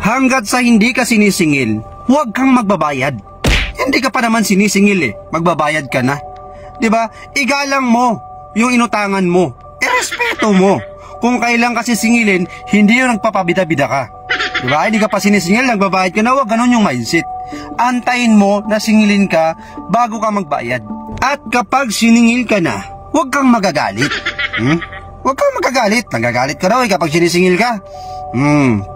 Hanggat sa hindi ka sinisingil, huwag kang magbabayad. Hindi ka pa naman sinisingil magbabayad ka na. Diba? Igalang mo yung inutangan mo. Irespeto mo. Kung kailan kasi singilin, hindi yung nagpapabida-bida ka. Diba? Hindi ka pa sinisingil, nagbabayad ka na, huwag ganun yung mindset. Antayin mo na singilin ka bago ka magbayad. At kapag siningil ka na, huwag kang magagalit. Huwag kang magagalit. Nagagalit ka daw kapag sinisingil ka.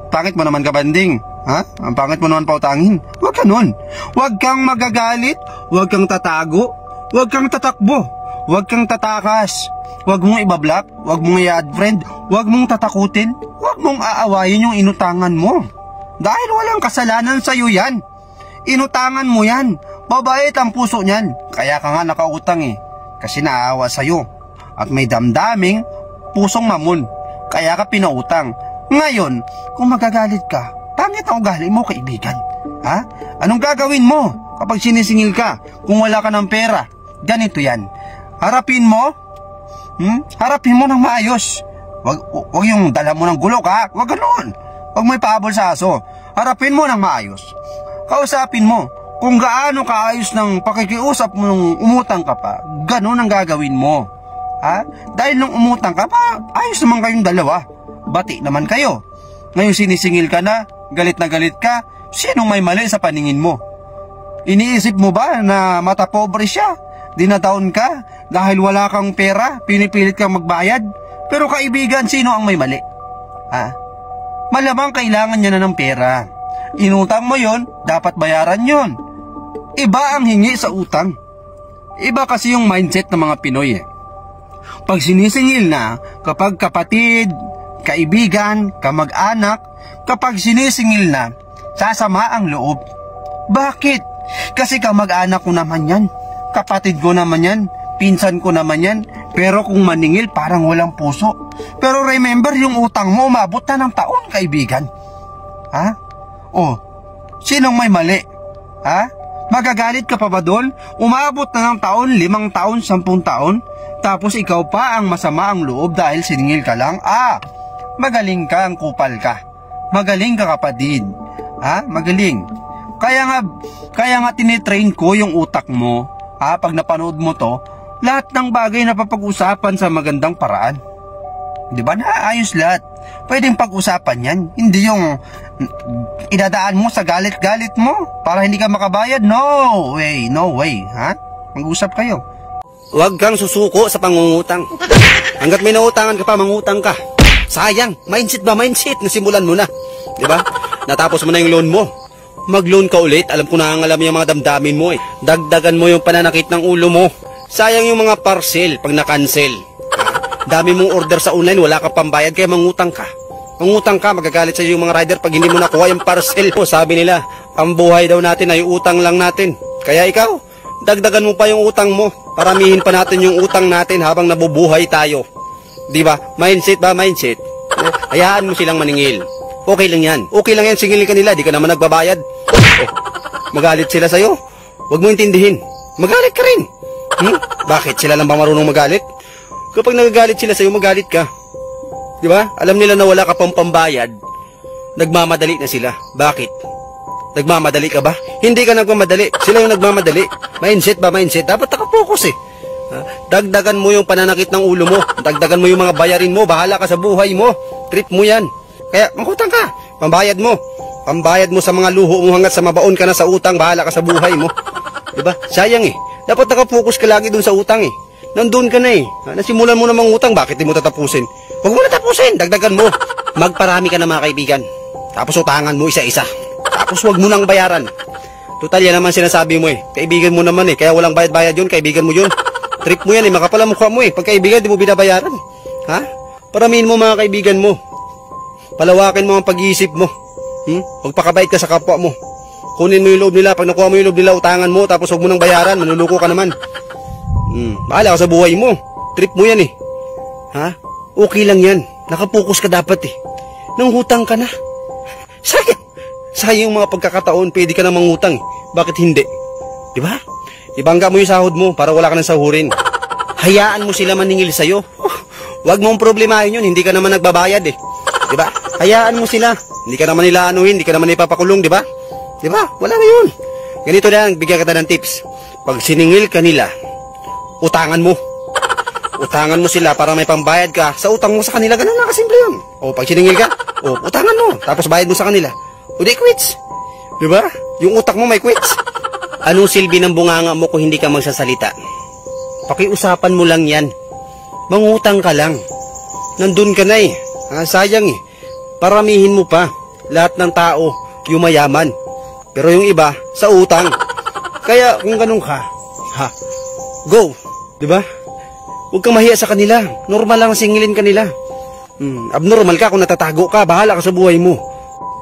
Pangit mo naman ka, banding. Ha? Ang pangit mo naman pautangin. Huwag ka nun. Huwag kang magagalit. Huwag kang tatago. Huwag kang tatakbo. Huwag kang tatakas. Huwag mong ibablock. Huwag mong i-add friend. Huwag mong tatakutin. Huwag mong aawayin yung inutangan mo. Dahil walang kasalanan sa'yo yan. Inutangan mo yan. Babait ang puso niyan. Kaya ka nga nakautang kasi naawa sa'yo. At may damdaming pusong mamon. Kaya ka pinautang. Ngayon, kung magagalit ka, pangit ang ugali mo, kaibigan. Ha? Anong gagawin mo kapag sinisingil ka kung wala ka ng pera? Ganito yan. Harapin mo. Harapin mo ng maayos. Wag yung dala mo ng gulo ka. Wag ganun. Wag mo ipahabol sa aso. Harapin mo ng maayos. Kausapin mo. Kung gaano kaayos ng pakikiusap mo nung umutang ka pa, ganun ang gagawin mo. Ha? Dahil nung umutang ka pa, ayos naman kayong dalawa. Bati naman kayo. Ngayon sinisingil ka na galit ka, sinong may mali sa paningin mo? Iniisip mo ba na mata pobre siya? Dinataon ka dahil wala kang pera, pinipilit kang magbayad? Pero kaibigan, sino ang may mali? Ha? Malamang kailangan niya na ng pera. Inutang mo yon, dapat bayaran yon. Iba ang hingi sa utang. Iba kasi yung mindset ng mga Pinoy Pag sinisingil na, kapag kapatid, kaibigan, kamag-anak, kapag sinisingil na, sasama ang loob. Bakit? Kasi kamag-anak ko naman yan, kapatid ko naman yan, pinsan ko naman yan, pero kung maningil parang walang puso. Pero remember, yung utang mo umabot na ng taon, kaibigan. Ha? Sinong may mali? Ha? Magagalit ka pa ba doon? Umabot na ng taon, 5 taon, 10 taon, tapos ikaw pa ang masama ang loob dahil siningil ka lang? Magaling ka, ang kupal ka. Magaling ka, kapatid. Ha? Magaling. Kaya nga tinitrain ko yung utak mo. Pag napanood mo to, lahat ng bagay na papag-usapan sa magandang paraan. Di ba? Naayos lahat. Pwedeng pag-usapan yan. Hindi yung idadaan mo sa galit-galit mo para hindi ka makabayad. No way, no way. Ha? Mag-usap kayo. Huwag kang susuko sa pangungutang. Hanggat may nautangan ka pa, mangutang ka. Sayang, mindset ba? Mindset, nasimulan mo na. Diba? Natapos mo na yung loan mo. Mag-loan ka ulit, alam ko na ang alam yung mga damdamin mo Dagdagan mo yung pananakit ng ulo mo. Sayang yung mga parcel pag na-cancel. Dami mong order sa online, wala ka pambayad, kaya mangutang ka. Mangutang ka, magagalit sa yung mga rider pag hindi mo nakuha yung parcel mo. Sabi nila, ang buhay daw natin ay utang lang natin. Kaya ikaw, dagdagan mo pa yung utang mo. Paramihin pa natin yung utang natin habang nabubuhay tayo. Diba? Mindset ba? Mindset. Hayaan mo silang maningil. Okay lang yan. Okay lang yan, singilin ka nila. Di ka naman nagbabayad. Magalit sila sa'yo. Huwag mo intindihin. Magalit ka rin. Bakit? Sila lang ba marunong magalit? Kapag nagagalit sila sa'yo, magalit ka. Diba? Alam nila na wala ka pang pambayad. Nagmamadali na sila. Bakit? Nagmamadali ka ba? Hindi ka nagmamadali. Sila yung nagmamadali. Mindset ba? Mindset. Dapat nakapokus Dagdagan mo yung pananakit ng ulo mo. Dagdagan mo yung mga bayarin mo. Bahala ka sa buhay mo. Trip mo yan. Kaya mangutang ka. Pambayad mo. Pambayad mo sa mga luho mo hanggat sa mabaon ka na sa utang. Bahala ka sa buhay mo. Diba? Sayang Dapat nakapokus ka lagi dun sa utang Nandun ka na Nasimulan mo na mangutang. Bakit di mo tatapusin? Huwag mo na tapusin. Dagdagan mo. Magparami ka na mga kaibigan. Tapos utangan mo isa-isa. Tapos huwag mo nang bayaran. Total yan naman sinasabi mo Kaibigan mo naman Kaya walang bayad-bayad yun. Kaibigan mo yun. Trip mo yan makapal ang mukha mo Pagkaibigan, di mo binabayaran. Ha? Paramihin mo mga kaibigan mo. Palawakin mo ang pag-iisip mo. Magpakabait ka sa kapwa mo. Kunin mo yung loob nila. Pag nakuha mo yung loob nila, utangan mo. Tapos huwag mo nang bayaran. Manuluko ka naman. Bahala ka sa buhay mo. Trip mo yan Ha? Okay lang yan. Nakapokus ka dapat Nangutang ka na. Sayang yung mga pagkakataon. Pwede ka na mangutang Bakit hindi? Diba? Ibangga mo yung sahod mo para wala ka nang sahurin. Hayaan mo sila maningil sa'yo. Huwag mong problemahin yun. Hindi ka naman nagbabayad Diba? Hayaan mo sila. Hindi ka naman nila anuhin, hindi ka naman ipapakulong, di ba? Di ba? Wala na yun. Ganito lang, bigyan kita ng tips. Pag siningil ka nila, utangan mo. Utangan mo sila para may pambayad ka sa utang mo sa kanila. Ganun lang kasimple yun. O, pag siningil ka, utangan mo. Tapos bayad mo sa kanila. O, di quits. Di ba? Yung utak mo may quits. Anong silbi ng bunganga mo kung hindi ka magsasalita? Pakiusapan mo lang yan. Mangutang ka lang. Nandun ka na eh. Sayang eh. Paramihin mo pa. Lahat ng tao, yumayaman. Pero yung iba, sa utang. Kaya kung ganun ka, go. Diba? Huwag kang mahiya sa kanila. Normal lang singilin kanila. Abnormal ka kung natatago ka. Bahala ka sa buhay mo.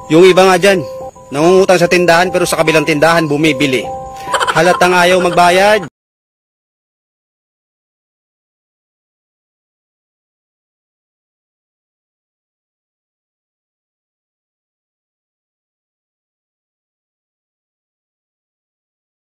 Yung iba nga dyan, nangungutang sa tindahan pero sa kabilang tindahan bumibili. Halatang ayaw magbayad.